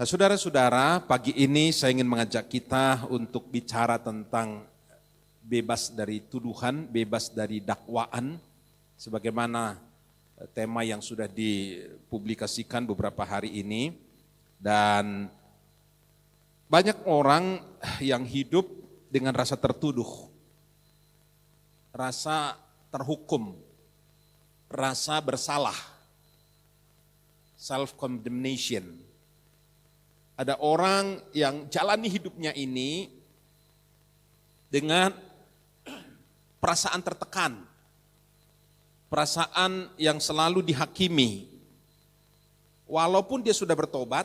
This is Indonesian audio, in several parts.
Nah, saudara-saudara, pagi ini saya ingin mengajak kita untuk bicara tentang bebas dari tuduhan, bebas dari dakwaan, sebagaimana tema yang sudah dipublikasikan beberapa hari ini. Dan banyak orang yang hidup dengan rasa tertuduh, rasa terhukum, rasa bersalah, self-condemnation. Ada orang yang jalani hidupnya ini dengan perasaan tertekan, perasaan yang selalu dihakimi. Walaupun dia sudah bertobat,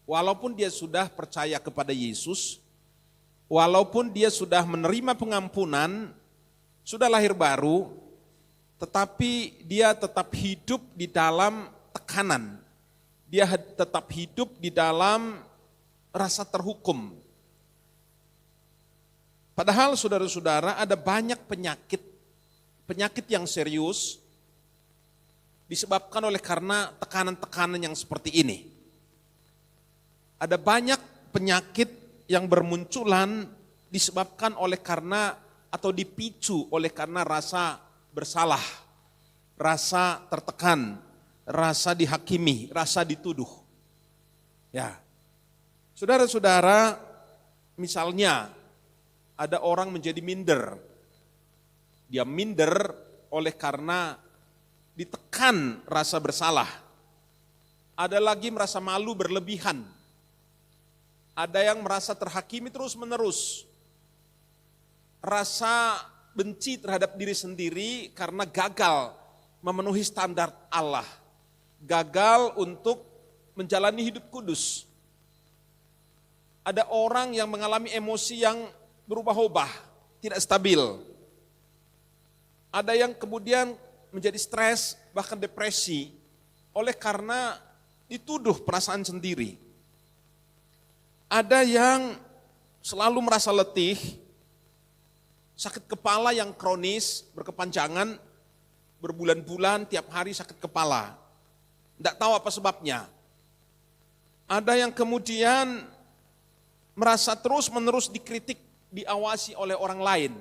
walaupun dia sudah percaya kepada Yesus, walaupun dia sudah menerima pengampunan, sudah lahir baru, tetapi dia tetap hidup di dalam tekanan. Dia tetap hidup di dalam rasa terhukum. Padahal saudara-saudara ada banyak penyakit yang serius disebabkan oleh karena tekanan-tekanan yang seperti ini. Ada banyak penyakit yang bermunculan disebabkan oleh karena atau dipicu oleh karena rasa bersalah, rasa tertekan, rasa dihakimi, rasa dituduh. Ya, saudara-saudara, misalnya ada orang menjadi minder. Dia minder oleh karena ditekan rasa bersalah. Ada lagi merasa malu berlebihan. Ada yang merasa terhakimi terus-menerus. Rasa benci terhadap diri sendiri karena gagal memenuhi standar Allah. Gagal untuk menjalani hidup kudus. Ada orang yang mengalami emosi yang berubah-ubah, tidak stabil. Ada yang kemudian menjadi stres, bahkan depresi, oleh karena dituduh perasaan sendiri. Ada yang selalu merasa letih, sakit kepala yang kronis, berkepanjangan, berbulan-bulan tiap hari sakit kepala. Tidak tahu apa sebabnya. Ada yang kemudian merasa terus-menerus dikritik, diawasi oleh orang lain.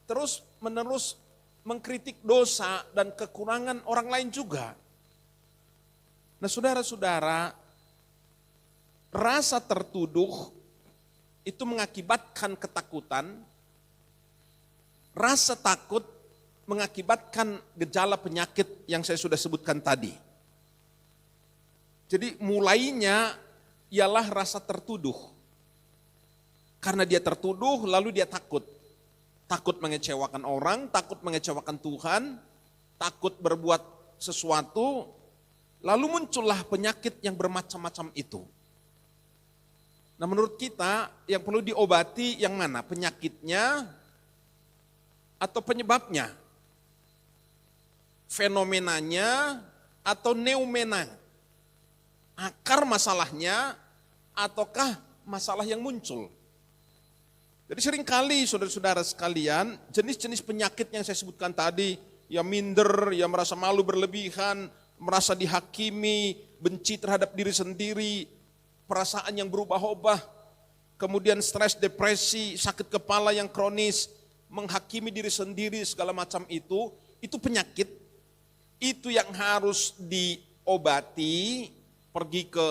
Terus-menerus mengkritik dosa dan kekurangan orang lain juga. Nah, saudara-saudara, rasa tertuduh itu mengakibatkan ketakutan, rasa takut mengakibatkan gejala penyakit yang saya sudah sebutkan tadi. Jadi mulainya ialah rasa tertuduh. Karena dia tertuduh lalu dia takut. Takut mengecewakan orang, takut mengecewakan Tuhan, takut berbuat sesuatu, lalu muncullah penyakit yang bermacam-macam itu. Nah, menurut kita yang perlu diobati yang mana? Penyakitnya atau penyebabnya? Fenomenanya atau neumena, akar masalahnya ataukah masalah yang muncul. Jadi seringkali saudara-saudara sekalian, jenis-jenis penyakit yang saya sebutkan tadi, ya minder, ya merasa malu berlebihan, merasa dihakimi, benci terhadap diri sendiri, perasaan yang berubah-ubah, kemudian stres, depresi, sakit kepala yang kronis, menghakimi diri sendiri, segala macam itu penyakit. Itu yang harus diobati, pergi ke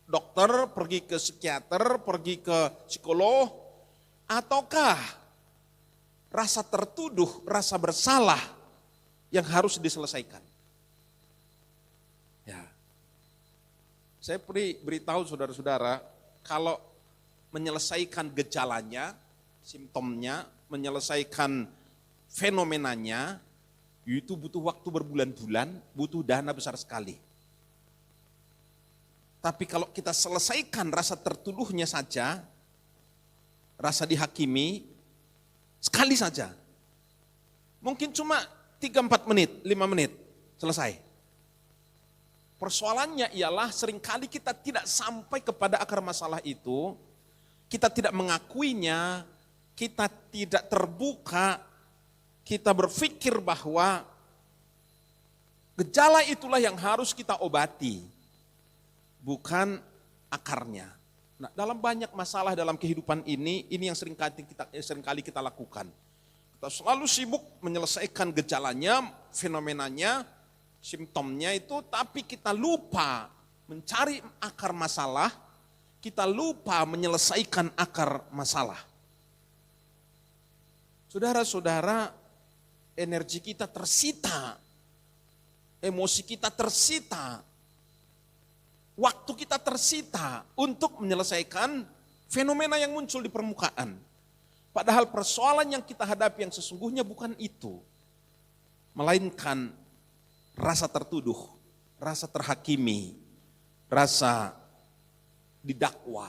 dokter, pergi ke psikiater, pergi ke psikolog, ataukah rasa tertuduh, rasa bersalah yang harus diselesaikan. Ya, saya beritahu saudara-saudara, kalau menyelesaikan gejalanya, simptomnya, menyelesaikan fenomenanya, itu butuh waktu berbulan-bulan, butuh dana besar sekali. Tapi kalau kita selesaikan rasa tertuduhnya saja, rasa dihakimi, sekali saja. Mungkin cuma 3-4 menit, 5 menit, selesai. Persoalannya ialah seringkali kita tidak sampai kepada akar masalah itu, kita tidak mengakuinya, kita tidak terbuka, kita berpikir bahwa gejala itulah yang harus kita obati. bukan akarnya. Nah, dalam banyak masalah dalam kehidupan ini yang seringkali kita lakukan. Kita selalu sibuk menyelesaikan gejalanya, fenomenanya, simptomnya itu, tapi kita lupa mencari akar masalah, kita lupa menyelesaikan akar masalah. Saudara-saudara, energi kita tersita, emosi kita tersita, waktu kita tersita untuk menyelesaikan fenomena yang muncul di permukaan. Padahal persoalan yang kita hadapi yang sesungguhnya bukan itu, melainkan rasa tertuduh, rasa terhakimi, rasa didakwa.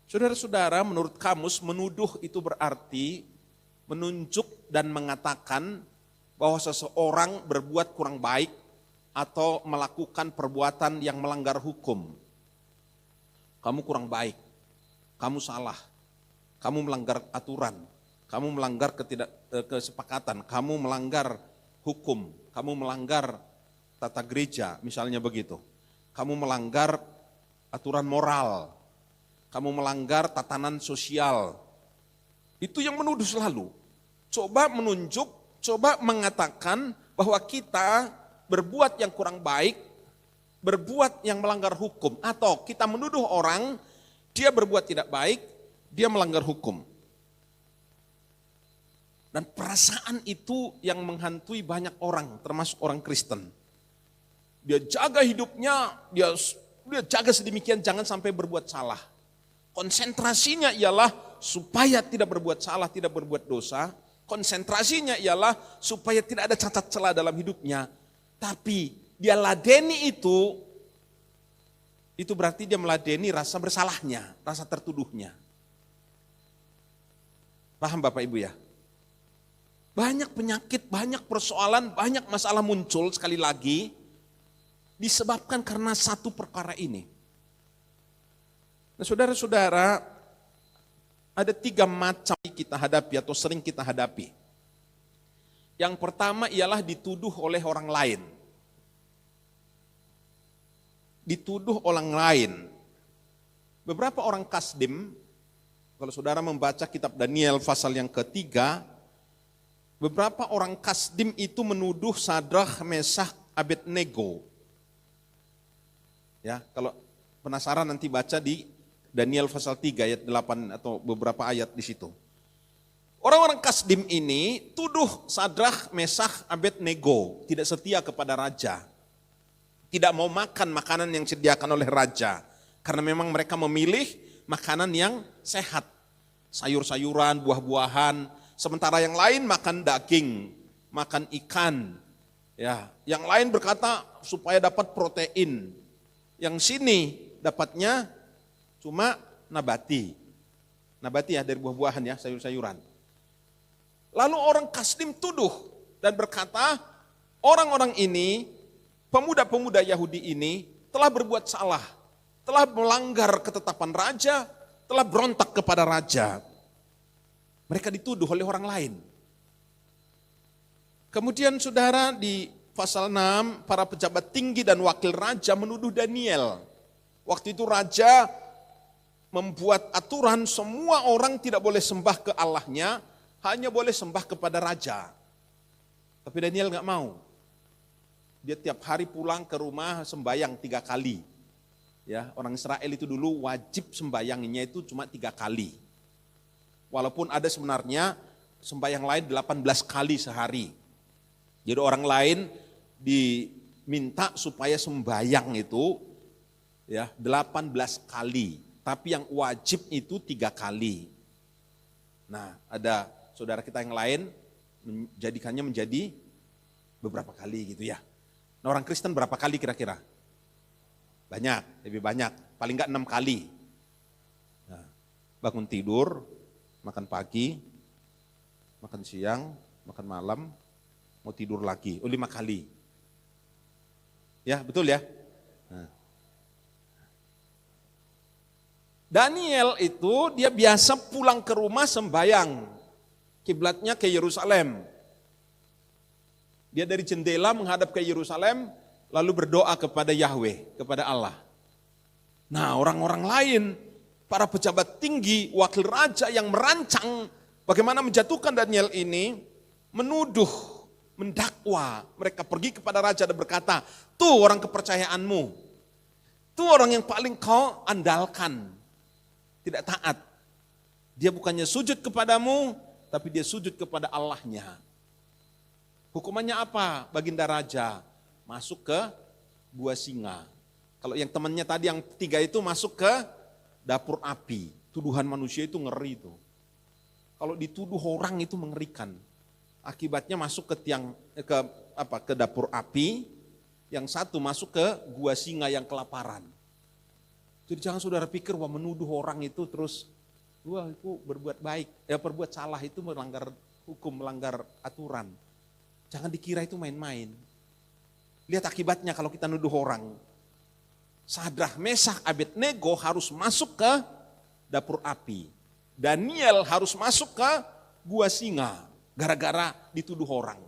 Saudara-saudara, menurut kamus, menuduh itu berarti menunjuk dan mengatakan bahwa seseorang berbuat kurang baik atau melakukan perbuatan yang melanggar hukum. Kamu kurang baik, kamu salah, kamu melanggar aturan, kamu melanggar kesepakatan, kamu melanggar hukum, kamu melanggar tata gereja, misalnya begitu. Kamu melanggar aturan moral, kamu melanggar tatanan sosial. Itu yang menuduh selalu. Coba menunjuk, coba mengatakan bahwa kita berbuat yang kurang baik, berbuat yang melanggar hukum. Atau kita menuduh orang, dia berbuat tidak baik, dia melanggar hukum. Dan perasaan itu yang menghantui banyak orang, termasuk orang Kristen. Dia jaga hidupnya, dia jaga sedemikian jangan sampai berbuat salah. Konsentrasinya ialah supaya tidak berbuat salah, tidak berbuat dosa. Konsentrasinya ialah supaya tidak ada cacat celah dalam hidupnya. Tapi dia ladeni itu berarti dia meladeni rasa bersalahnya, rasa tertuduhnya. Paham Bapak Ibu ya? Banyak penyakit, banyak persoalan, banyak masalah muncul sekali lagi disebabkan karena satu perkara ini. Nah, saudara-saudara, ada 3 macam kita hadapi atau sering kita hadapi. Yang pertama ialah dituduh oleh orang lain. Dituduh orang lain. Beberapa orang Kasdim, kalau saudara membaca kitab Daniel pasal yang ketiga, beberapa orang Kasdim itu menuduh Sadrach, Meshach, Abednego. Ya, kalau penasaran nanti baca di Daniel pasal 3 ayat 8 atau beberapa ayat di situ. Orang-orang Kasdim ini tuduh Sadrach, Meshach, Abednego tidak setia kepada raja. Tidak mau makan makanan yang disediakan oleh raja. Karena memang mereka memilih makanan yang sehat. Sayur-sayuran, buah-buahan. Sementara yang lain makan daging, makan ikan. Ya, yang lain berkata supaya dapat protein. Yang sini dapatnya cuma nabati. Nabati ya dari buah-buahan ya, sayur-sayuran. Lalu orang Kasdim tuduh dan berkata, orang-orang ini, pemuda-pemuda Yahudi ini telah berbuat salah, telah melanggar ketetapan raja, telah berontak kepada raja. Mereka dituduh oleh orang lain. Kemudian saudara di pasal 6, para pejabat tinggi dan wakil raja menuduh Daniel. Waktu itu raja membuat aturan semua orang tidak boleh sembah ke Allahnya, hanya boleh sembah kepada raja. Tapi Daniel gak mau. Dia tiap hari pulang ke rumah sembayang 3 kali. Ya, orang Israel itu dulu wajib sembayanginya itu cuma 3 kali. Walaupun ada sebenarnya sembayang lain 18 kali sehari. Jadi orang lain diminta supaya sembayang itu ya 18 kali. Tapi yang wajib itu 3 kali. Nah, ada saudara kita yang lain menjadikannya menjadi beberapa kali gitu ya. Nah, orang Kristen berapa kali kira-kira? Banyak, lebih banyak. Paling enggak 6 kali. Nah, bangun tidur, makan pagi, makan siang, makan malam, mau tidur lagi. 5 kali. Ya, betul ya? Nah. Daniel itu dia biasa pulang ke rumah sembayang. Kiblatnya ke Yerusalem. Dia dari jendela menghadap ke Yerusalem, lalu berdoa kepada Yahweh, kepada Allah. Nah, orang-orang lain, para pejabat tinggi, wakil raja yang merancang bagaimana menjatuhkan Daniel ini, menuduh, mendakwa. Mereka pergi kepada raja dan berkata, tuh orang kepercayaanmu, tuh orang yang paling kau andalkan, tidak taat. Dia bukannya sujud kepadamu, tapi dia sujud kepada Allahnya. Hukumannya apa, Baginda Raja? Masuk ke gua singa. Kalau yang temannya tadi yang 3 itu masuk ke dapur api. Tuduhan manusia itu ngeri itu. Kalau dituduh orang itu mengerikan. Akibatnya masuk ke ke dapur api, yang satu masuk ke gua singa yang kelaparan. Jadi jangan saudara pikir wah menuduh orang itu terus wah itu berbuat baik, berbuat salah itu melanggar hukum, melanggar aturan. Jangan dikira itu main-main. Lihat akibatnya kalau kita nuduh orang. Sadrah, Meshach, Abednego harus masuk ke dapur api. Daniel harus masuk ke gua singa gara-gara dituduh orang.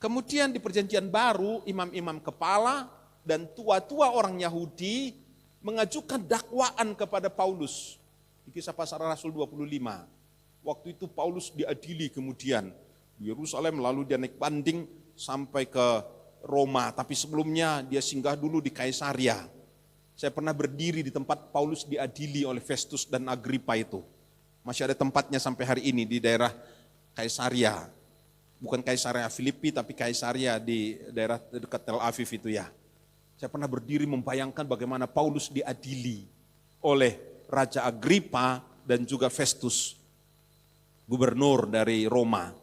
Kemudian di perjanjian baru, imam-imam kepala dan tua-tua orang Yahudi mengajukan dakwaan kepada Paulus. Di Kisah Para Rasul 25. Waktu itu Paulus diadili kemudian di Yerusalem, lalu dia naik banding sampai ke Roma, tapi sebelumnya dia singgah dulu di Kaisaria. Saya pernah berdiri di tempat Paulus diadili oleh Festus dan Agripa itu. Masih ada tempatnya sampai hari ini di daerah Kaisaria. Bukan Kaisaria Filipi, tapi Kaisaria di daerah dekat Tel Aviv itu ya. Saya pernah berdiri membayangkan bagaimana Paulus diadili oleh Raja Agripa dan juga Festus, gubernur dari Roma.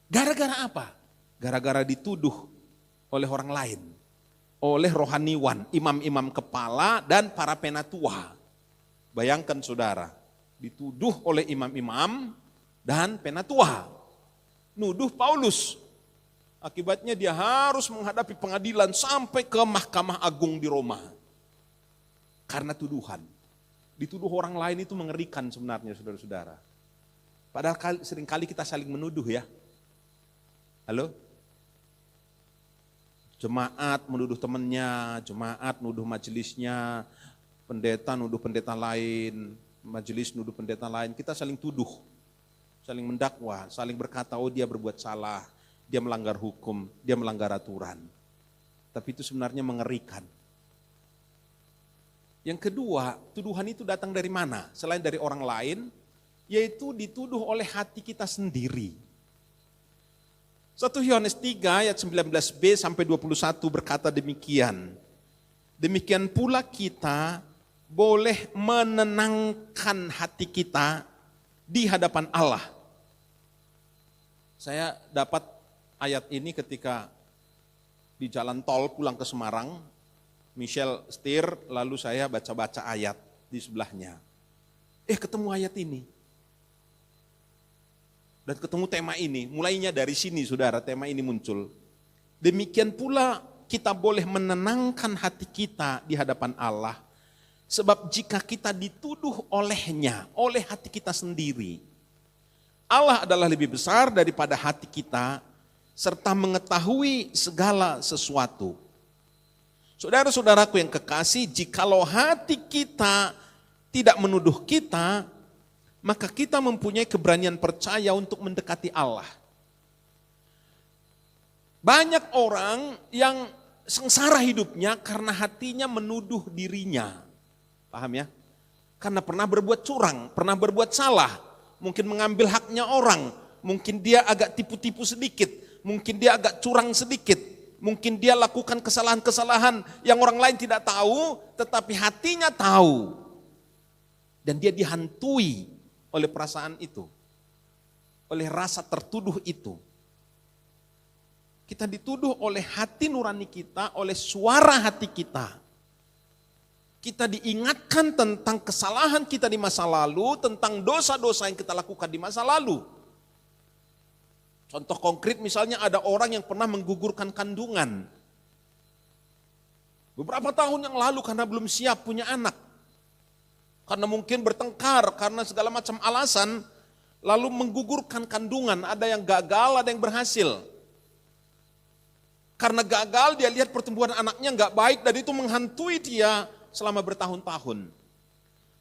Gara-gara apa? Gara-gara dituduh oleh orang lain, oleh rohaniwan, imam-imam kepala dan para penatua. Bayangkan saudara, dituduh oleh imam-imam dan penatua. Nuduh Paulus. Akibatnya dia harus menghadapi pengadilan sampai ke Mahkamah Agung di Roma. Karena tuduhan. Dituduh orang lain itu mengerikan sebenarnya saudara-saudara. Padahal seringkali kita saling menuduh ya. Halo? Jemaat menuduh temannya, jemaat nuduh majelisnya, pendeta nuduh pendeta lain, majelis nuduh pendeta lain. Kita saling tuduh, saling mendakwa, saling berkata, oh dia berbuat salah, dia melanggar hukum, dia melanggar aturan. Tapi itu sebenarnya mengerikan. Yang kedua, tuduhan itu datang dari mana? Selain dari orang lain, yaitu dituduh oleh hati kita sendiri. 1 Yohanes 3 ayat 19b sampai 21 berkata demikian. Demikian pula kita boleh menenangkan hati kita di hadapan Allah. Saya dapat ayat ini ketika di jalan tol pulang ke Semarang, Michelle setir, lalu saya baca-baca ayat di sebelahnya. Ketemu ayat ini. Dan ketemu tema ini, mulainya dari sini saudara, tema ini muncul. Demikian pula kita boleh menenangkan hati kita di hadapan Allah. Sebab jika kita dituduh olehnya, oleh hati kita sendiri, Allah adalah lebih besar daripada hati kita, serta mengetahui segala sesuatu. Saudara-saudaraku yang kekasih, jikalau hati kita tidak menuduh kita, maka kita mempunyai keberanian percaya untuk mendekati Allah. Banyak orang yang sengsara hidupnya karena hatinya menuduh dirinya. Paham ya? Karena pernah berbuat curang, pernah berbuat salah, mungkin mengambil haknya orang, mungkin dia agak tipu-tipu sedikit, mungkin dia agak curang sedikit, mungkin dia lakukan kesalahan-kesalahan yang orang lain tidak tahu, tetapi hatinya tahu. Dan dia dihantui oleh perasaan itu, oleh rasa tertuduh itu. Kita dituduh oleh hati nurani kita, oleh suara hati kita. Kita diingatkan tentang kesalahan kita di masa lalu, tentang dosa-dosa yang kita lakukan di masa lalu. Contoh konkret misalnya ada orang yang pernah menggugurkan kandungan. Beberapa tahun yang lalu karena belum siap punya anak. Karena mungkin bertengkar, karena segala macam alasan, lalu menggugurkan kandungan, ada yang gagal, ada yang berhasil. Karena gagal dia lihat pertumbuhan anaknya nggak baik dan itu menghantui dia selama bertahun-tahun.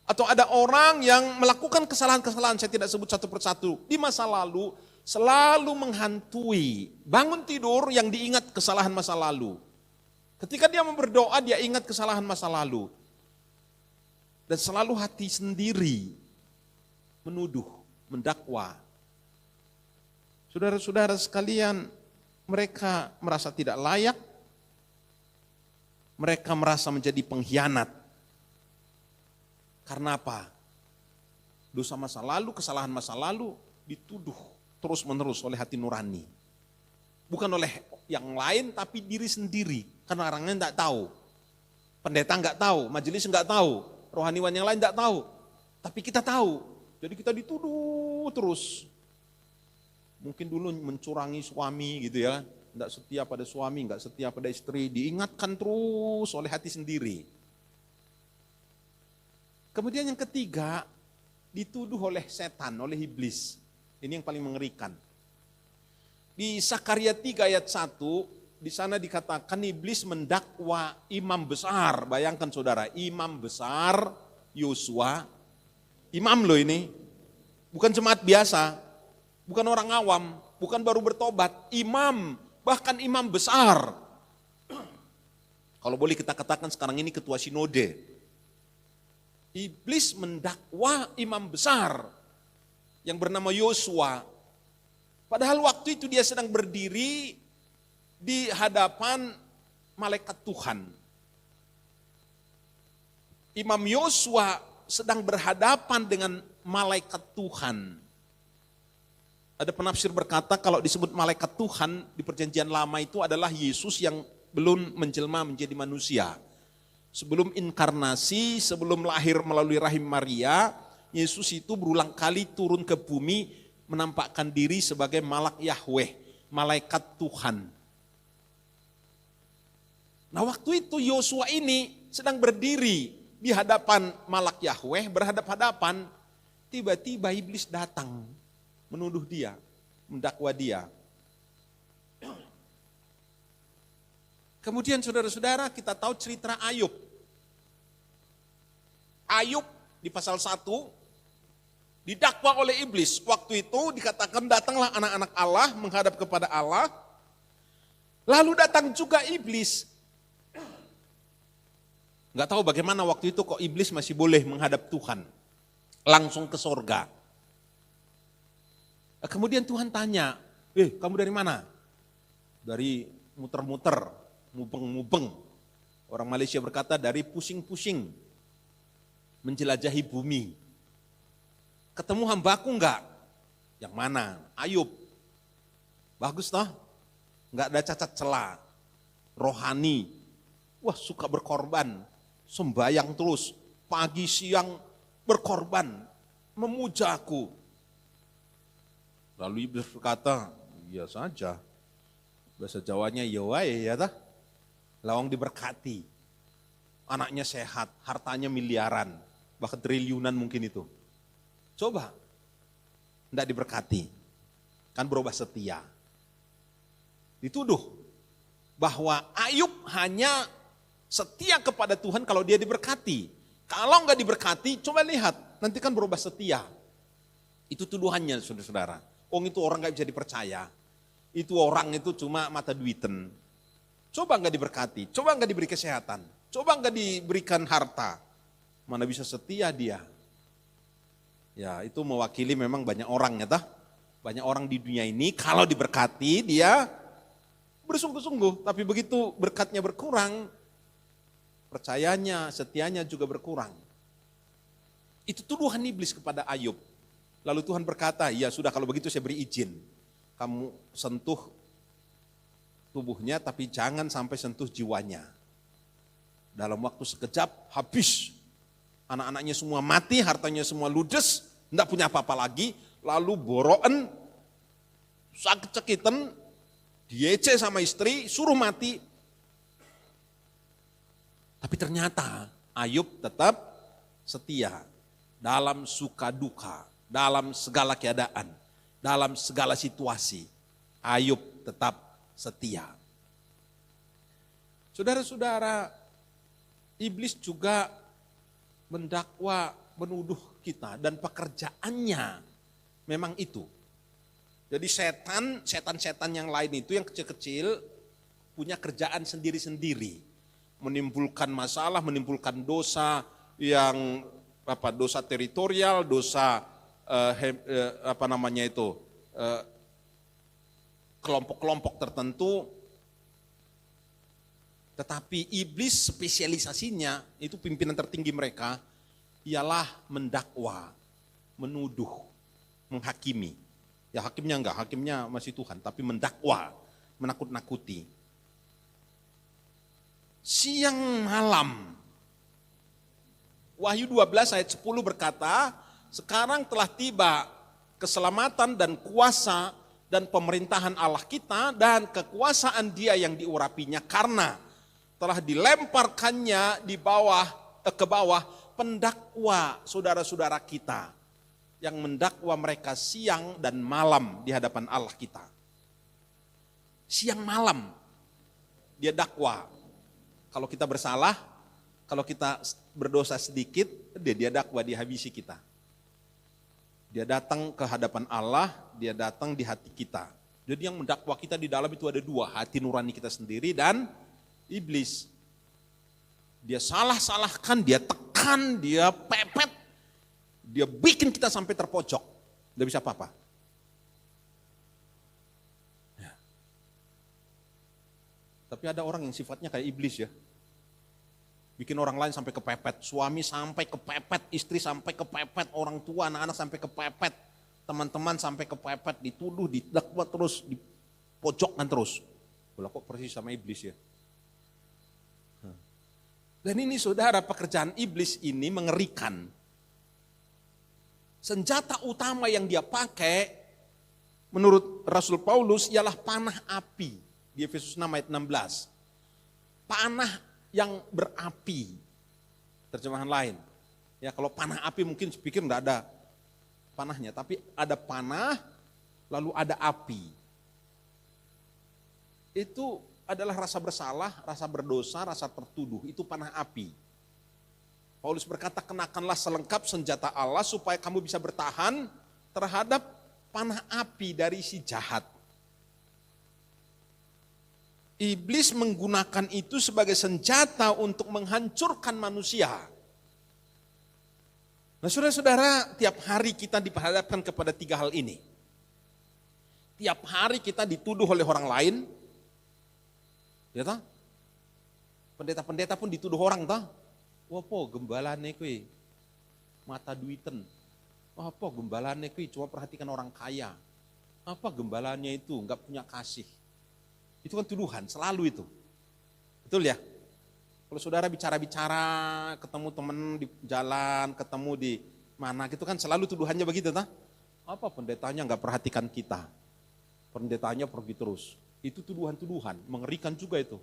Atau ada orang yang melakukan kesalahan-kesalahan, saya tidak sebut satu persatu, di masa lalu selalu menghantui. Bangun tidur yang diingat kesalahan masa lalu. Ketika dia mau berdoa dia ingat kesalahan masa lalu. Dan selalu hati sendiri menuduh, mendakwa. Saudara-saudara sekalian, mereka merasa tidak layak, mereka merasa menjadi pengkhianat. Karena apa? Dosa masa lalu, kesalahan masa lalu dituduh terus-menerus oleh hati nurani. Bukan oleh yang lain tapi diri sendiri, karena orangnya tidak tahu. Pendeta enggak tahu, majelis enggak tahu, rohaniwan yang lain enggak tahu. Tapi kita tahu, jadi kita dituduh terus. Mungkin dulu mencurangi suami gitu ya, enggak setia pada suami, enggak setia pada istri, diingatkan terus oleh hati sendiri. Kemudian yang ketiga, dituduh oleh setan, oleh iblis. Ini yang paling mengerikan. Di Sakaria 3 ayat 1, di sana dikatakan iblis mendakwa imam besar. Bayangkan saudara, imam besar Yosua, imam loh ini, bukan jemaat biasa. Bukan orang awam, bukan baru bertobat, imam, bahkan imam besar. Kalau boleh kita katakan sekarang ini ketua sinode. Iblis mendakwa imam besar yang bernama Yosua. Padahal waktu itu dia sedang berdiri di hadapan malaikat Tuhan. Imam Yosua sedang berhadapan dengan malaikat Tuhan. Ada penafsir berkata kalau disebut malaikat Tuhan di perjanjian lama itu adalah Yesus yang belum menjelma menjadi manusia. Sebelum inkarnasi, sebelum lahir melalui rahim Maria, Yesus itu berulang kali turun ke bumi menampakkan diri sebagai malak Yahweh, malaikat Tuhan. Nah waktu itu Yosua ini sedang berdiri di hadapan malak Yahweh, berhadap-hadapan, tiba-tiba iblis datang. Menuduh dia, mendakwa dia. Kemudian saudara-saudara kita tahu cerita Ayub. Ayub di pasal 1 didakwa oleh iblis. Waktu itu dikatakan datanglah anak-anak Allah menghadap kepada Allah. Lalu datang juga iblis. Enggak tahu bagaimana waktu itu kok iblis masih boleh menghadap Tuhan. Langsung ke sorga. Kemudian Tuhan tanya, kamu dari mana? Dari muter-muter, mubeng-mubeng. Orang Malaysia berkata dari pusing-pusing, menjelajahi bumi. Ketemu hambaku enggak? Yang mana? Ayub. Bagus toh? Enggak ada cacat celah. Rohani. Wah suka berkorban. Sembayang terus. Pagi siang berkorban. Memuja aku. Lalu iblis berkata, iya saja. Bahasa Jawanya ya wae ya tah. Lawang diberkati. Anaknya sehat, hartanya miliaran, bahkan triliunan mungkin itu. Coba. Enggak diberkati. Kan berubah setia. Dituduh bahwa Ayub hanya setia kepada Tuhan kalau dia diberkati. Kalau enggak diberkati, coba lihat, nanti kan berubah setia. Itu tuduhannya saudara-saudara. Itu orang gak bisa dipercaya. Itu orang itu cuma mata duiten. Coba gak diberkati, coba gak diberi kesehatan, coba gak diberikan harta. Mana bisa setia dia. Ya itu mewakili memang banyak orang ya tah. Banyak orang di dunia ini kalau diberkati dia bersungguh-sungguh. Tapi begitu berkatnya berkurang, percayanya, setianya juga berkurang. Itu tuduhan iblis kepada Ayub. Lalu Tuhan berkata, ya sudah kalau begitu saya beri izin. Kamu sentuh tubuhnya tapi jangan sampai sentuh jiwanya. Dalam waktu sekejap habis. Anak-anaknya semua mati, hartanya semua ludes, tidak punya apa-apa lagi. Lalu boroen, sakit-sakitan, diece sama istri, suruh mati. Tapi ternyata Ayub tetap setia dalam suka duka. Dalam segala keadaan, dalam segala situasi, Ayub tetap setia. Saudara-saudara, iblis juga mendakwa, menuduh kita dan pekerjaannya memang itu. Jadi setan-setan yang lain itu yang kecil-kecil punya kerjaan sendiri-sendiri. Menimbulkan masalah, menimbulkan dosa yang dosa teritorial, dosa kelompok-kelompok tertentu. Tetapi iblis spesialisasinya, itu pimpinan tertinggi mereka, ialah mendakwa, menuduh, menghakimi. Ya hakimnya enggak, hakimnya masih Tuhan, tapi mendakwa, menakut-nakuti. Siang malam, Wahyu 12 ayat 10 berkata, sekarang telah tiba keselamatan dan kuasa dan pemerintahan Allah kita dan kekuasaan Dia yang diurapinya, karena telah dilemparkannya ke bawah pendakwa saudara-saudara kita yang mendakwa mereka siang dan malam di hadapan Allah kita. Siang malam dia dakwa. Kalau kita bersalah, kalau kita berdosa sedikit, dia dakwa, dia habisi kita. Dia datang ke hadapan Allah, dia datang di hati kita. Jadi yang mendakwa kita di dalam itu ada dua, hati nurani kita sendiri dan iblis. Dia salah-salahkan, dia tekan, dia pepet, dia bikin kita sampai terpojok, tidak bisa apa-apa. Ya. Tapi ada orang yang sifatnya kayak iblis ya. Bikin orang lain sampai kepepet, suami sampai kepepet, istri sampai kepepet, orang tua, anak-anak sampai kepepet, teman-teman sampai kepepet, dituduh, didakwa terus, dipojokkan terus. Bola kok persis sama iblis ya. Dan ini saudara, pekerjaan iblis ini mengerikan. Senjata utama yang dia pakai menurut Rasul Paulus ialah panah api. Di Efesus 6 ayat 16. Panah yang berapi. Terjemahan lain. Ya kalau panah api mungkin pikir enggak ada panahnya, tapi ada panah lalu ada api. Itu adalah rasa bersalah, rasa berdosa, rasa tertuduh. Itu panah api. Paulus berkata, kenakanlah selengkap senjata Allah supaya kamu bisa bertahan terhadap panah api dari si jahat. Iblis menggunakan itu sebagai senjata untuk menghancurkan manusia. Nah saudara-saudara, tiap hari kita diperhadapkan kepada tiga hal ini. Tiap hari kita dituduh oleh orang lain. Ya toh? Pendeta-pendeta pun dituduh orang toh. Apa gembalane kuwi mata duiten. Apa gembalane kuwi cuma perhatikan orang kaya. Apa gembalanya itu enggak punya kasih. Itu kan tuduhan, selalu itu. Betul ya? Kalau saudara bicara-bicara, ketemu teman di jalan, ketemu di mana gitu kan selalu tuduhannya begitu toh. Apa pendetanya enggak perhatikan kita. Pendetanya pergi terus. Itu tuduhan-tuduhan, mengerikan juga itu.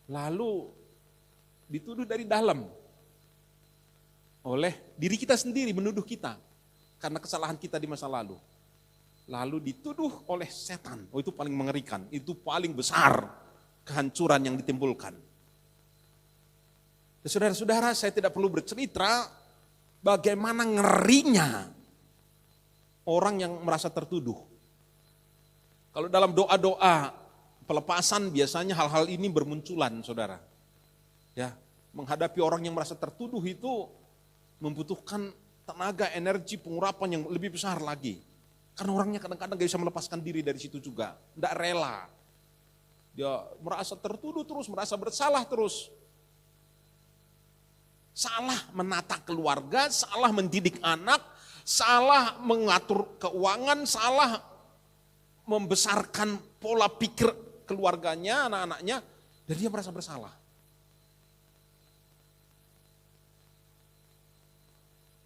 Lalu dituduh dari dalam oleh diri kita sendiri, menuduh kita karena kesalahan kita di masa lalu. Lalu dituduh oleh setan. Oh itu paling mengerikan, itu paling besar kehancuran yang ditimbulkan. Saudara-saudara, saya tidak perlu bercerita bagaimana ngerinya orang yang merasa tertuduh. Kalau dalam doa-doa pelepasan biasanya hal-hal ini bermunculan, saudara. Ya, menghadapi orang yang merasa tertuduh itu membutuhkan tenaga, energi, pengurapan yang lebih besar lagi. Karena orangnya kadang-kadang gak bisa melepaskan diri dari situ juga. Tidak rela. Dia merasa tertuduh terus, merasa bersalah terus. Salah menata keluarga, salah mendidik anak, salah mengatur keuangan, salah membesarkan pola pikir keluarganya, anak-anaknya, dan dia merasa bersalah.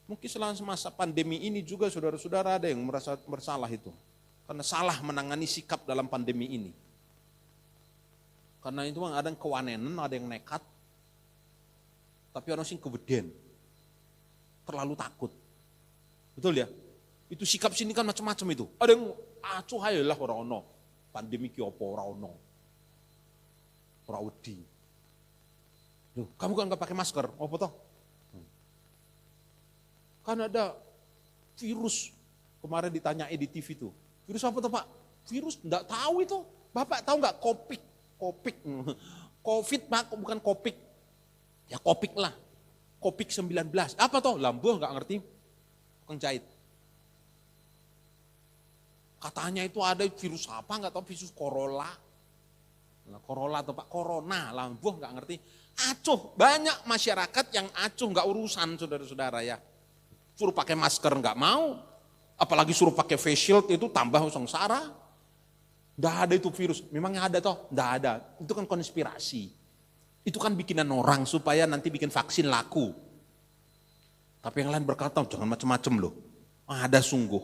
Mungkin selama masa pandemi ini juga saudara-saudara ada yang merasa bersalah itu. Karena salah menangani sikap dalam pandemi ini. Karena itu ada yang kewanenan, ada yang nekat. Tapi orang sing kebeden. Terlalu takut. Betul ya? Itu sikap sini kan macam-macam itu. Ada yang acuh ayolah orang ono. Pandemi ki apa ora ono. ora wedi. Loh, kamu kan nggak pakai masker, apa toh? Kan ada virus, kemarin ditanyai di TV tuh. Virus apa tuh Pak? Virus, enggak tahu itu. Bapak tahu nggak Covid? Covid Pak, bukan Covid. Ya Covid lah. Covid-19. Apa toh? Lambuh nggak ngerti. Tukang jahit. Katanya itu ada virus apa, nggak tahu, virus Corolla. Corolla atau Pak, Corona, lambuh nggak ngerti. Acuh, banyak masyarakat yang acuh nggak urusan saudara-saudara ya. Suruh pakai masker nggak mau, apalagi suruh pakai face shield itu tambah sengsara. Nggak ada itu virus, memangnya ada toh? Nggak ada, itu kan konspirasi. Itu kan bikinan orang supaya nanti bikin vaksin laku. Tapi yang lain berkata, jangan macam-macam loh. Ada sungguh.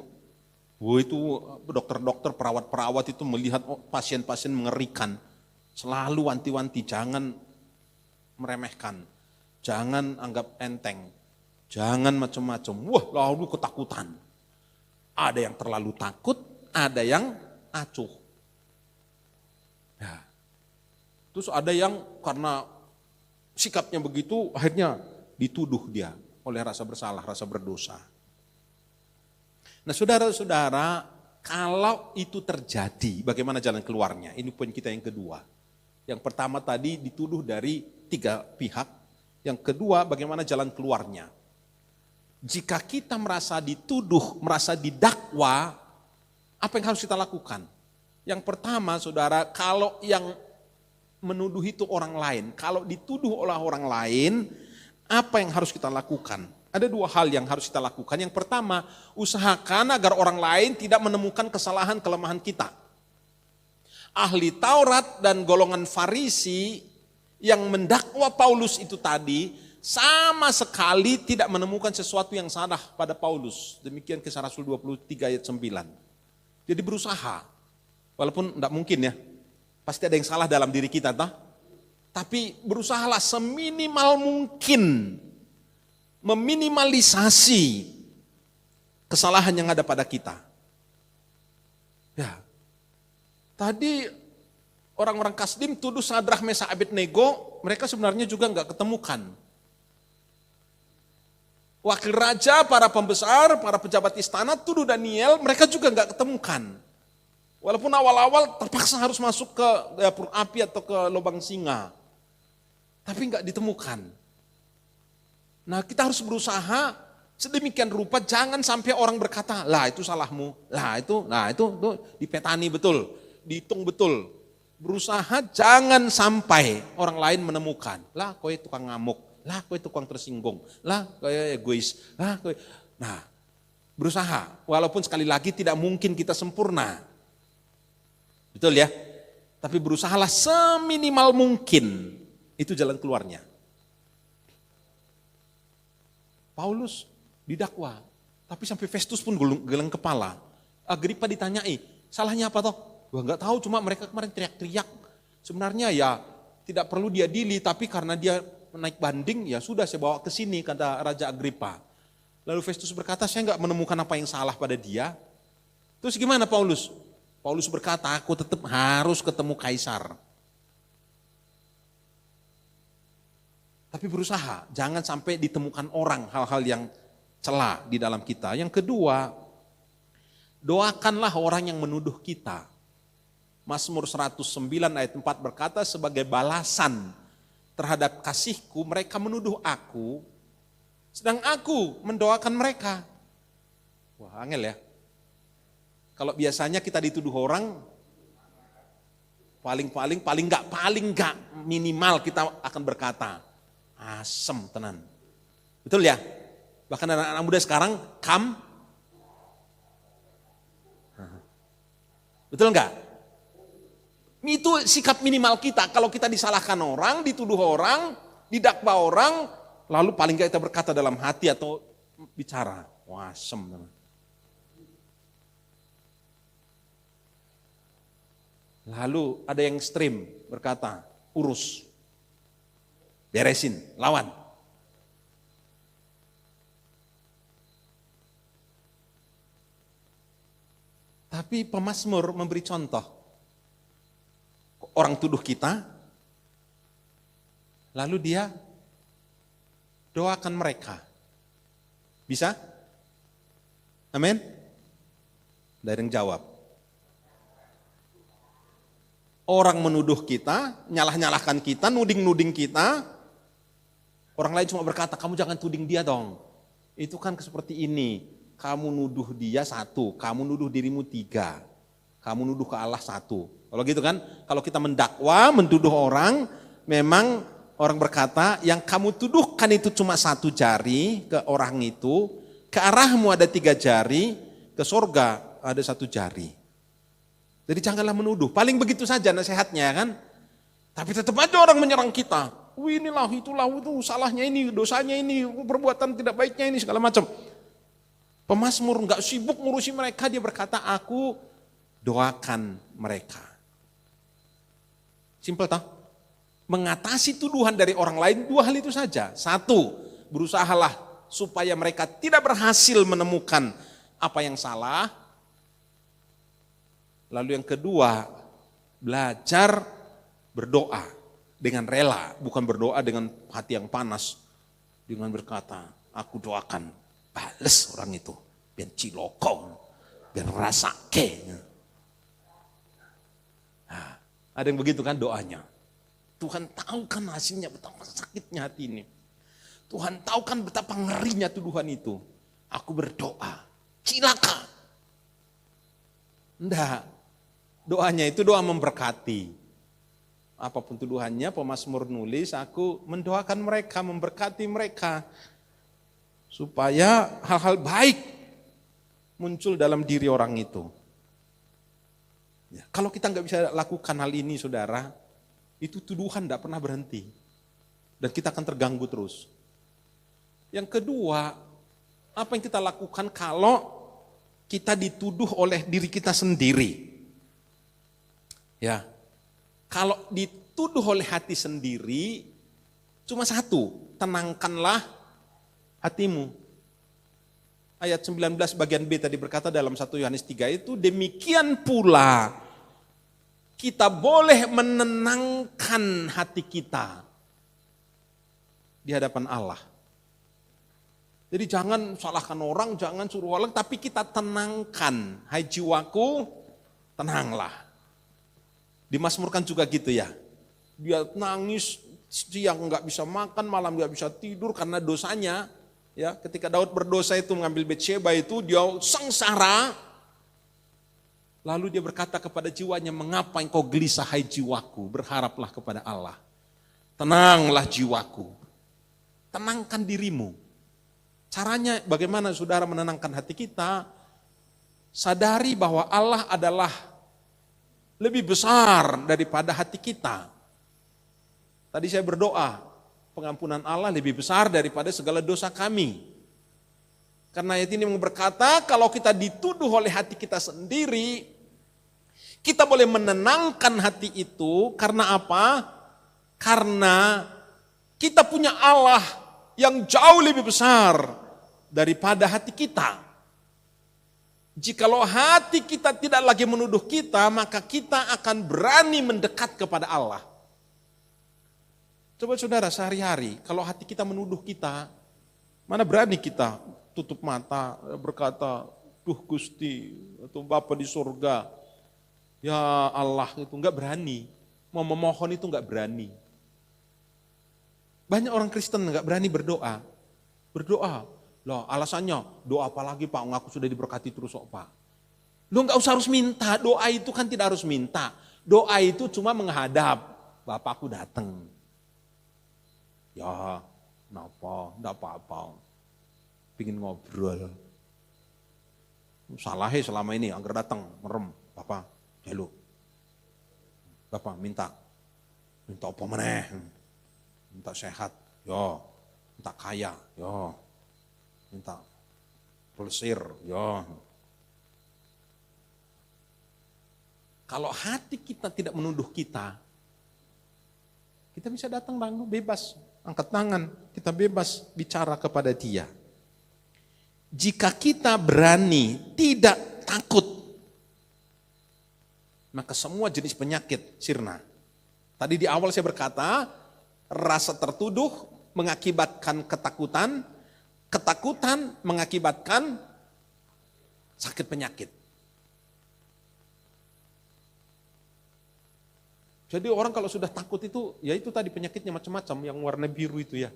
Itu dokter-dokter, perawat-perawat itu melihat pasien-pasien mengerikan. Selalu wanti-wanti, jangan meremehkan. Jangan anggap enteng. Jangan macam-macam. Wah, lalu ketakutan. Ada yang terlalu takut, ada yang acuh. Ya. Terus ada yang karena sikapnya begitu, akhirnya dituduh dia oleh rasa bersalah, rasa berdosa. Nah saudara-saudara, kalau itu terjadi, bagaimana jalan keluarnya? Ini poin kita yang kedua. Yang pertama tadi dituduh dari 3 pihak. Yang kedua, bagaimana jalan keluarnya? Jika kita merasa dituduh, merasa didakwa, apa yang harus kita lakukan? Yang pertama saudara, kalau yang menuduh itu orang lain, kalau dituduh oleh orang lain, apa yang harus kita lakukan? Ada 2 hal yang harus kita lakukan. Yang pertama, usahakan agar orang lain tidak menemukan kesalahan, kelemahan kita. Ahli Taurat dan golongan Farisi yang mendakwa Paulus itu tadi, sama sekali tidak menemukan sesuatu yang salah pada Paulus. Demikian Kisah Rasul 23 ayat 9. Jadi berusaha, walaupun tidak mungkin ya, pasti ada yang salah dalam diri kita, toh? Tapi berusahalah seminimal mungkin meminimalisasi kesalahan yang ada pada kita. Ya, tadi orang-orang Kasdim tuduh Sadrah, Mesak, Abednego, mereka sebenarnya juga nggak ketemukan. Wakil raja, para pembesar, para pejabat istana tuduh Daniel, mereka juga nggak ketemukan. Walaupun awal-awal terpaksa harus masuk ke dapur api atau ke lubang singa, tapi nggak ditemukan. Nah kita harus berusaha sedemikian rupa, jangan sampai orang berkata, lah itu salahmu, itu dipetani betul, dihitung betul. Berusaha jangan sampai orang lain menemukan, lah kowe tukang ngamuk, lah kowe tukang tersinggung, lah kowe egois, lah kowe. Nah berusaha, walaupun sekali lagi tidak mungkin kita sempurna. Betul ya? Tapi berusahalah seminimal mungkin, itu jalan keluarnya. Paulus didakwa, tapi sampai Festus pun geleng kepala. Agripa ditanyai, salahnya apa toh? Gua nggak tahu, cuma mereka kemarin teriak-teriak. Sebenarnya ya tidak perlu dia diadili, tapi karena dia naik banding, ya sudah saya bawa ke sini, kata Raja Agripa. Lalu Festus berkata, saya nggak menemukan apa yang salah pada dia. Terus gimana Paulus? Paulus berkata, aku tetap harus ketemu Kaisar. Tapi berusaha, jangan sampai ditemukan orang hal-hal yang cela di dalam kita. Yang kedua, doakanlah orang yang menuduh kita. Mazmur 109 ayat 4 berkata, sebagai balasan terhadap kasihku, mereka menuduh aku, sedang aku mendoakan mereka. Wah, angel ya. Kalau biasanya kita dituduh orang, paling enggak minimal kita akan berkata, asem tenan. Betul ya? Bahkan anak-anak muda sekarang, betul enggak? Itu sikap minimal kita. Kalau kita disalahkan orang, dituduh orang, didakwa orang, lalu paling enggak kita berkata dalam hati atau bicara, wah asem tenan. Lalu ada yang ekstrim berkata, urus, beresin, lawan. Tapi pemazmur memberi contoh. Orang tuduh kita, Lalu dia doakan mereka. Bisa? Amin? Tidak ada yang jawab. Orang menuduh kita, nyalah-nyalahkan kita, nuding-nuding kita. Orang lain cuma berkata, kamu jangan tuding dia dong. Itu kan seperti ini. Kamu nuduh dia 1, kamu nuduh dirimu 3. Kamu nuduh ke Allah 1. Kalau gitu kan, kalau kita mendakwa, mentuduh orang, memang orang berkata, yang kamu tuduhkan itu cuma 1 jari ke orang itu, ke arahmu ada 3 jari, ke surga ada 1 jari. Jadi janganlah menuduh, paling begitu saja nasihatnya kan. Tapi tetap aja orang menyerang kita. Inilah, itulah, itu salahnya ini, dosanya ini, perbuatan tidak baiknya ini, segala macam. Pemazmur enggak sibuk ngurusi mereka, dia berkata, aku doakan mereka. Simpel toh? Mengatasi tuduhan dari orang lain 2 hal itu saja. 1, berusahalah supaya mereka tidak berhasil menemukan apa yang salah. Lalu yang kedua, belajar berdoa dengan rela, bukan berdoa dengan hati yang panas. Dengan berkata, aku doakan, bales orang itu, biar ciloko, biar rasake. Nah, ada yang begitu kan doanya. Tuhan tahu kan hasilnya, betapa sakitnya hati ini. Tuhan tahu kan betapa ngerinya tuduhan itu. Aku berdoa, cilaka. Enggak, doanya itu doa memberkati. Apapun tuduhannya, pemazmur nulis, aku mendoakan mereka, memberkati mereka. Supaya hal-hal baik muncul dalam diri orang itu. Ya, kalau kita nggak bisa lakukan hal ini saudara, itu tuduhan tidak pernah berhenti. Dan kita akan terganggu terus. Yang kedua, apa yang kita lakukan kalau kita dituduh oleh diri kita sendiri? Ya, kalau dituduh oleh hati sendiri, cuma 1, tenangkanlah hatimu. Ayat 19 bagian B tadi berkata dalam 1 Yohanes 3 itu, demikian pula kita boleh menenangkan hati kita di hadapan Allah. Jadi jangan salahkan orang, jangan suruh orang, tapi kita tenangkan. Hai jiwaku, tenanglah. Dimasmurkan juga gitu ya. Dia nangis, siang nggak bisa makan, malam nggak bisa tidur karena dosanya. Ya, ketika Daud berdosa itu mengambil Betsheba itu, dia sengsara. Lalu dia berkata kepada jiwanya, mengapa engkau gelisah hai jiwaku, berharaplah kepada Allah. Tenanglah jiwaku, tenangkan dirimu. Caranya bagaimana saudara menenangkan hati kita? Sadari bahwa Allah adalah lebih besar daripada hati kita. Tadi saya berdoa, pengampunan Allah lebih besar daripada segala dosa kami. Karena ayat ini berkata, kalau kita dituduh oleh hati kita sendiri, kita boleh menenangkan hati itu karena apa? Karena kita punya Allah yang jauh lebih besar daripada hati kita. Jikalau hati kita tidak lagi menuduh kita, maka kita akan berani mendekat kepada Allah. Coba saudara sehari-hari, kalau hati kita menuduh kita, mana berani kita tutup mata berkata, duh Gusti, atau Bapa di surga, ya Allah, itu enggak berani. Mau memohon itu enggak berani. Banyak orang Kristen enggak berani berdoa. Berdoa, loh alasannya, doa apa lagi Pak, ngaku sudah diberkati terus kok Pak. Lo enggak usah harus minta, doa itu kan tidak harus minta. Doa itu cuma menghadap, Bapakku datang. Ya, kenapa, enggak apa-apa. Pingin ngobrol. Salahnya selama ini, anggar datang, merem. Bapak, jelu. Bapak minta apa meneh? Minta sehat, yo. Minta kaya, yo. Minta pelesir, yo. Kalau hati kita tidak menuduh kita bisa datang bebas, angkat tangan, kita bebas bicara kepada Dia. Jika kita berani tidak takut, maka semua jenis penyakit sirna. Tadi di awal saya berkata, Rasa tertuduh mengakibatkan ketakutan, ketakutan mengakibatkan sakit penyakit. Jadi orang kalau sudah takut itu, ya itu tadi penyakitnya macam-macam yang warna biru itu ya.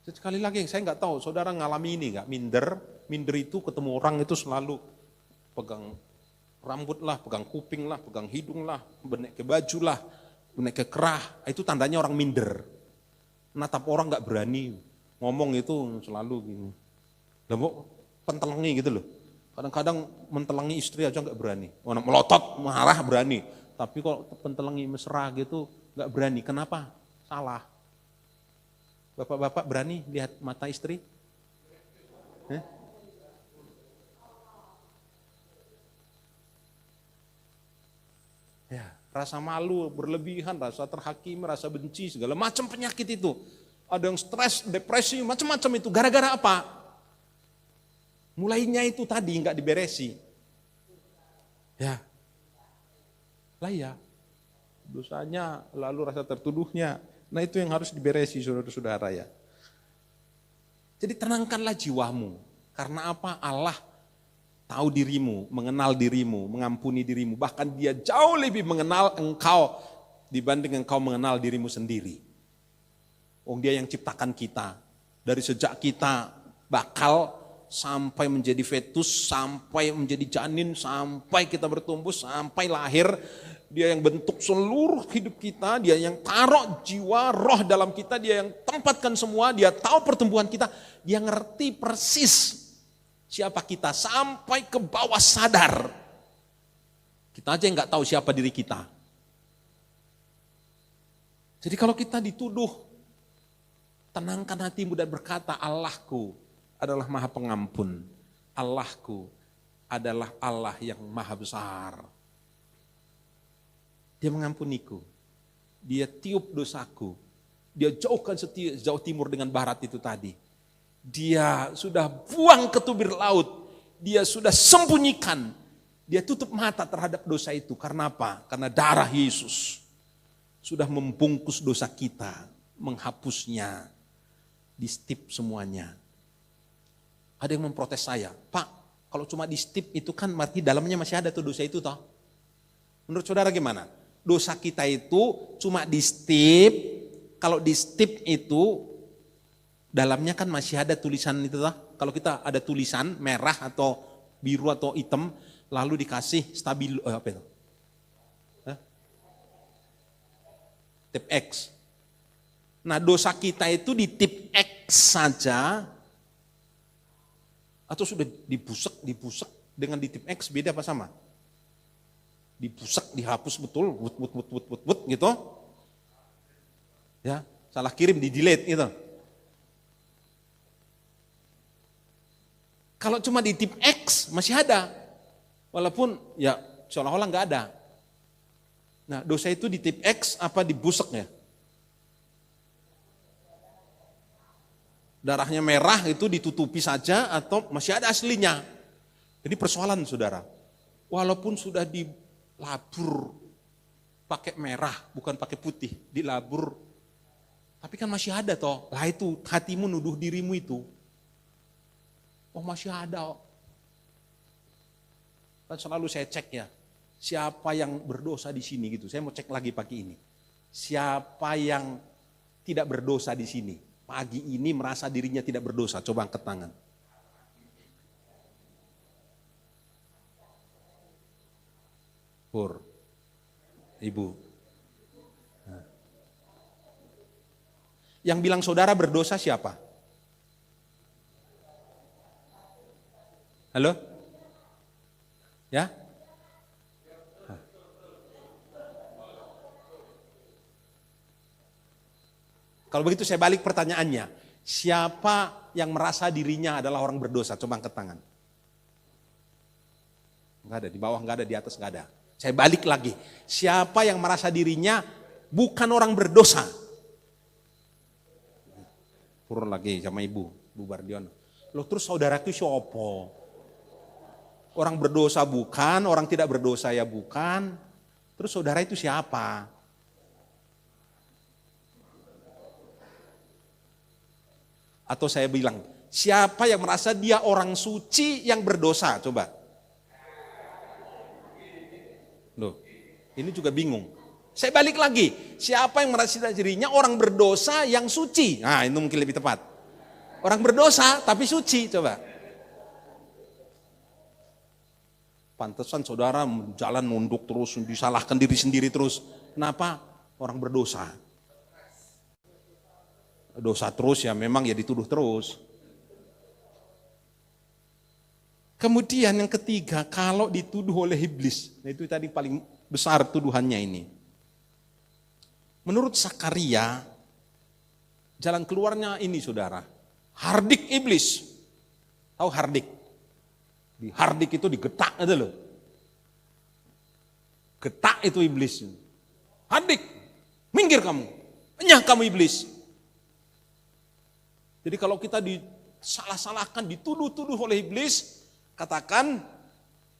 Sekali lagi saya nggak tahu, saudara ngalami ini nggak? Minder itu ketemu orang itu selalu pegang rambut lah, pegang kuping lah, pegang hidung lah, benek ke baju lah, benek ke kerah, itu tandanya orang minder. Natap orang nggak berani, ngomong itu selalu gini. Lah pentelangi gitu loh. Kadang-kadang mentelangi istri aja nggak berani. Orang melotot, marah berani. Tapi kalau pentelangi mesra gitu nggak berani. Kenapa? Salah. Bapak-bapak berani lihat mata istri? Ya, rasa malu berlebihan, rasa terhakimi, rasa benci, segala macam penyakit itu. Ada yang stres, depresi, macam-macam itu. Gara-gara apa? Mulainya itu tadi nggak diberesi. Ya. Lah ya, dosanya lalu rasa tertuduhnya. Nah itu yang harus diberesi saudara-saudara ya. Jadi tenangkanlah jiwamu. Karena apa? Allah tahu dirimu, mengenal dirimu, mengampuni dirimu. Bahkan dia jauh lebih mengenal engkau dibanding engkau mengenal dirimu sendiri. Dia yang ciptakan kita. Dari sejak kita bakal sampai menjadi fetus, sampai menjadi janin, sampai kita bertumbuh, sampai lahir. Dia yang bentuk seluruh hidup kita, dia yang taruh jiwa, roh dalam kita, dia yang tempatkan semua, dia tahu pertumbuhan kita, dia ngerti persis siapa kita sampai ke bawah sadar. Kita aja yang nggak tahu siapa diri kita. Jadi kalau kita dituduh, tenangkan hatimu dan berkata, Allahku adalah maha pengampun. Allahku adalah Allah yang maha besar. Dia mengampuniku. Dia tiup dosaku. Dia jauhkan jauh timur dengan barat itu tadi. Dia sudah buang ke tubir laut. Dia sudah sembunyikan. Dia tutup mata terhadap dosa itu. Karena apa? Karena darah Yesus sudah membungkus dosa kita. Menghapusnya. Di stip semuanya. Ada yang memprotes saya. Pak, kalau cuma di stip itu kan berarti dalamnya masih ada tuh dosa itu toh. Menurut saudara gimana? Dosa kita itu cuma di stip, kalau di stip itu dalamnya kan masih ada tulisan itu lah. Kalau kita ada tulisan merah atau biru atau hitam, lalu dikasih stabilo, apa itu? Tip X. Nah dosa kita itu di tip X saja, atau sudah dibusek dengan di tip X beda apa sama? Dibusek, dihapus betul, wut gitu. Ya, salah kirim, di delete gitu. Kalau cuma di tip X masih ada. Walaupun ya seolah-olah nggak ada. Nah, dosa itu di tip X apa dibusek ya? Darahnya merah itu ditutupi saja atau masih ada aslinya. Jadi persoalan saudara. Walaupun sudah dilabur pakai merah, bukan pakai putih, dilabur. Tapi kan masih ada toh. Lah itu hatimu nuduh dirimu itu. Oh masih ada. Kan selalu saya cek ya. Siapa yang berdosa di sini gitu. Saya mau cek lagi pagi ini. Siapa yang tidak berdosa di sini? Pagi ini merasa dirinya tidak berdosa. Coba angkat tangan. Pur, ibu. Yang bilang saudara berdosa siapa? Halo? Ya? Kalau begitu saya balik pertanyaannya. Siapa yang merasa dirinya adalah orang berdosa? Coba angkat tangan. Enggak ada, di bawah enggak ada, di atas enggak ada. Saya balik lagi. Siapa yang merasa dirinya bukan orang berdosa? Turun lagi sama ibu Bardiono. Loh terus saudaraku siapa? Orang berdosa bukan, orang tidak berdosa ya bukan. Terus saudara itu siapa? Atau saya bilang, siapa yang merasa dia orang suci yang berdosa? Coba. Loh, ini juga bingung. Saya balik lagi, siapa yang merasa dirinya orang berdosa yang suci? Nah, itu mungkin lebih tepat. Orang berdosa tapi suci, coba. Pantesan saudara jalan nunduk terus, disalahkan diri sendiri terus. Kenapa? Orang berdosa. Dosa terus ya memang ya dituduh terus. Kemudian yang ketiga, kalau dituduh oleh iblis, nah itu tadi paling besar tuduhannya ini. Menurut Zakaria, jalan keluarnya ini saudara, hardik iblis. Tahu hardik? Di hardik itu digetak itu loh. Getak itu iblis. Hardik, minggir kamu, enyah kamu iblis. Jadi kalau kita disalah-salahkan, dituduh-tuduh oleh iblis, katakan,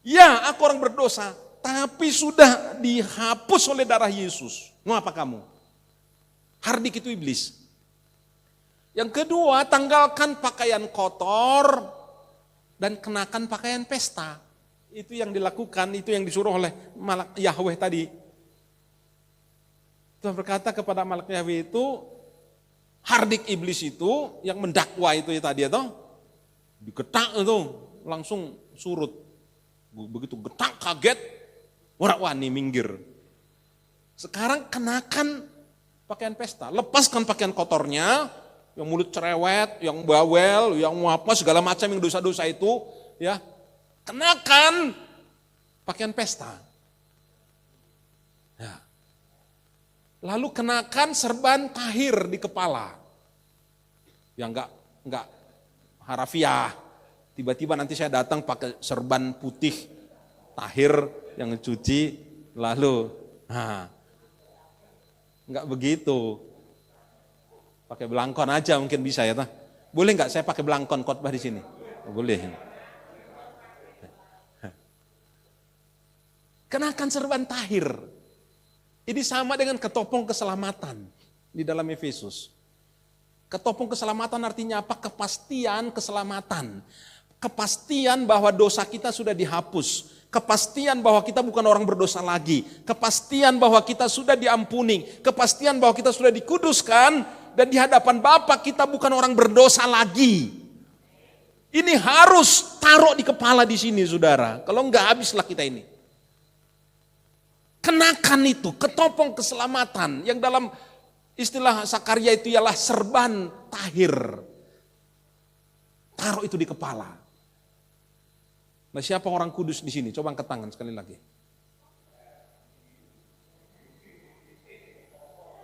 ya aku orang berdosa, tapi sudah dihapus oleh darah Yesus. Mau apa kamu? Hardik itu iblis. Yang kedua, tanggalkan pakaian kotor dan kenakan pakaian pesta. Itu yang dilakukan, itu yang disuruh oleh Malak Yahweh tadi. Tuhan berkata kepada Malak Yahweh itu, hardik iblis itu, yang mendakwa itu ya tadi itu, digetak itu, langsung surut. Begitu getak kaget, warak-wani minggir. Sekarang kenakan pakaian pesta, lepaskan pakaian kotornya, yang mulut cerewet, yang bawel, yang apa segala macam yang dosa-dosa itu, ya kenakan pakaian pesta. Ya. Lalu kenakan serban tahir di kepala, yang enggak harafiah. Tiba-tiba nanti saya datang pakai serban putih tahir yang cuci, lalu enggak begitu. Pakai belangkon aja mungkin bisa ya, tah? Boleh enggak saya pakai belangkon khotbah di sini? Oh, boleh. Kenakan serban tahir. Ini sama dengan ketopong keselamatan di dalam Efesus. Ketopong keselamatan artinya apa? Kepastian keselamatan. Kepastian bahwa dosa kita sudah dihapus. Kepastian bahwa kita bukan orang berdosa lagi. Kepastian bahwa kita sudah diampuni. Kepastian bahwa kita sudah dikuduskan. Dan di hadapan Bapa kita bukan orang berdosa lagi. Ini harus taruh di kepala di sini saudara. Kalau enggak habislah kita ini. Kenakan itu, ketopong keselamatan. Yang dalam istilah Zakaria itu ialah serban tahir. Taruh itu di kepala. Nah, siapa orang kudus di sini? Coba angkat tangan sekali lagi.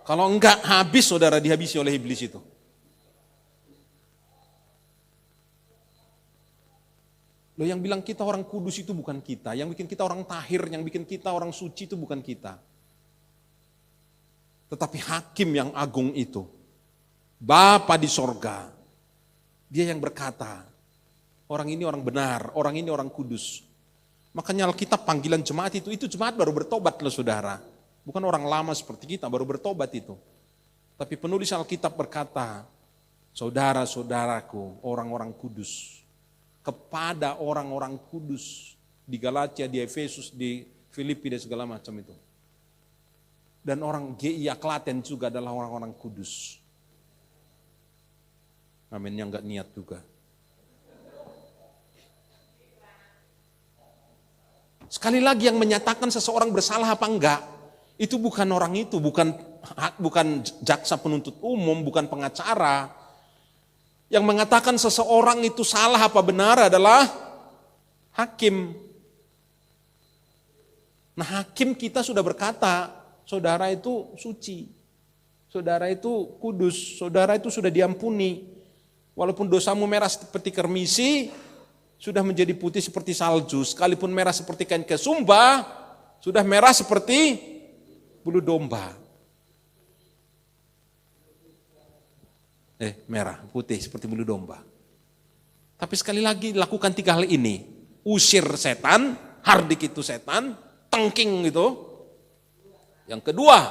Kalau enggak habis saudara, dihabisi oleh iblis itu. Loh, yang bilang kita orang kudus itu bukan kita, yang bikin kita orang tahir, yang bikin kita orang suci itu bukan kita. Tetapi hakim yang agung itu, Bapa di sorga, dia yang berkata, orang ini orang benar, orang ini orang kudus. Makanya Alkitab panggilan jemaat itu jemaat baru bertobat loh saudara. Bukan orang lama seperti kita, baru bertobat itu. Tapi penulis Alkitab berkata, saudara-saudaraku, orang-orang kudus. Kepada orang-orang kudus. Di Galatia, di Efesus, di Filipi, dan segala macam itu. Dan orang GIA Klaten juga adalah orang-orang kudus. Amin, yang enggak niat juga. Sekali lagi yang menyatakan seseorang bersalah apa enggak, itu bukan orang itu, bukan jaksa penuntut umum, bukan pengacara. Yang mengatakan seseorang itu salah apa benar adalah hakim. Nah, hakim kita sudah berkata, saudara itu suci, saudara itu kudus, saudara itu sudah diampuni. Walaupun dosamu merah seperti kermisi, sudah menjadi putih seperti salju. Sekalipun merah seperti kain kesumba, sudah merah seperti bulu domba. Merah, putih seperti bulu domba. Tapi sekali lagi lakukan 3 hal ini. Usir setan, hardik itu setan, tengking itu. Yang kedua,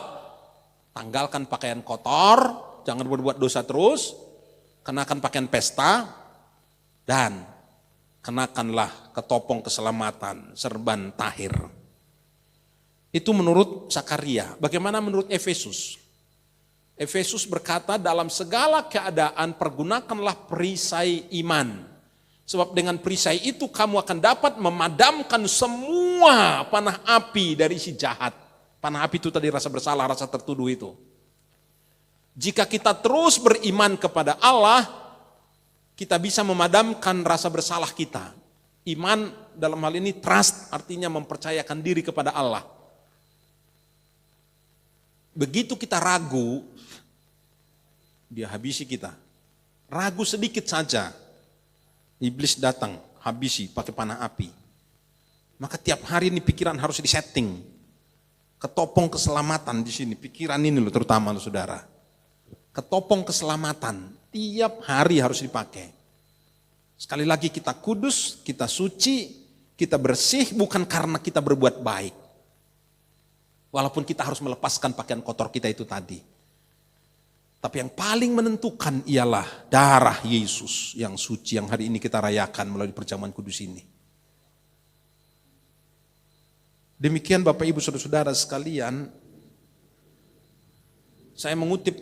tanggalkan pakaian kotor, jangan berbuat dosa terus. kenakan pakaian pesta, dan kenakanlah ketopong keselamatan, serban tahir. Itu menurut Zakaria. Bagaimana menurut Efesus? Efesus berkata, dalam segala keadaan pergunakanlah perisai iman. Sebab dengan perisai itu kamu akan dapat memadamkan semua panah api dari si jahat. Panah api itu tadi rasa bersalah, rasa tertuduh itu. Jika kita terus beriman kepada Allah, kita bisa memadamkan rasa bersalah kita. Iman dalam hal ini trust, artinya mempercayakan diri kepada Allah. Begitu kita ragu, dia habisi kita. Ragu sedikit saja, iblis datang, habisi pakai panah api. Maka tiap hari ini pikiran harus disetting. Ketopong keselamatan di sini, pikiran ini loh terutama loh saudara. Ketopong keselamatan, tiap hari harus dipakai. Sekali lagi kita kudus, kita suci, kita bersih bukan karena kita berbuat baik. Walaupun kita harus melepaskan pakaian kotor kita itu tadi. Tapi yang paling menentukan ialah darah Yesus yang suci yang hari ini kita rayakan melalui perjamuan kudus ini. Demikian Bapak Ibu Saudara-saudara sekalian, saya mengutip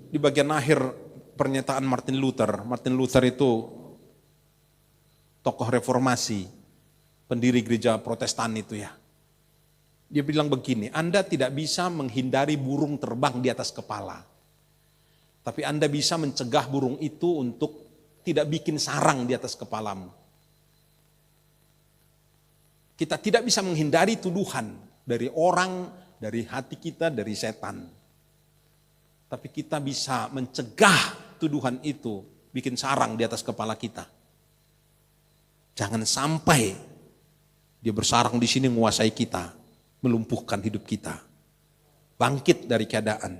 di bagian akhir pernyataan Martin Luther. Martin Luther itu tokoh reformasi, pendiri gereja Protestan itu ya. Dia bilang begini, Anda tidak bisa menghindari burung terbang di atas kepala. Tapi Anda bisa mencegah burung itu untuk tidak bikin sarang di atas kepalamu. Kita tidak bisa menghindari tuduhan dari orang, dari hati kita, dari setan. Tapi kita bisa mencegah tuduhan itu bikin sarang di atas kepala kita. Jangan sampai dia bersarang di sini menguasai kita, melumpuhkan hidup kita. Bangkit dari keadaan.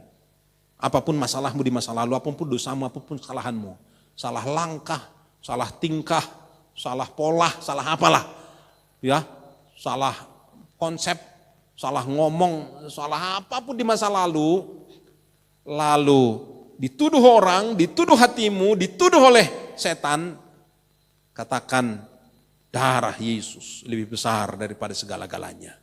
Apapun masalahmu di masa lalu, apapun dosamu, apapun kesalahanmu. Salah langkah, salah tingkah, salah pola, salah apalah. Ya, salah konsep, salah ngomong, salah apapun di masa lalu. Lalu dituduh orang, dituduh hatimu, dituduh oleh setan. Katakan darah Yesus lebih besar daripada segala-galanya.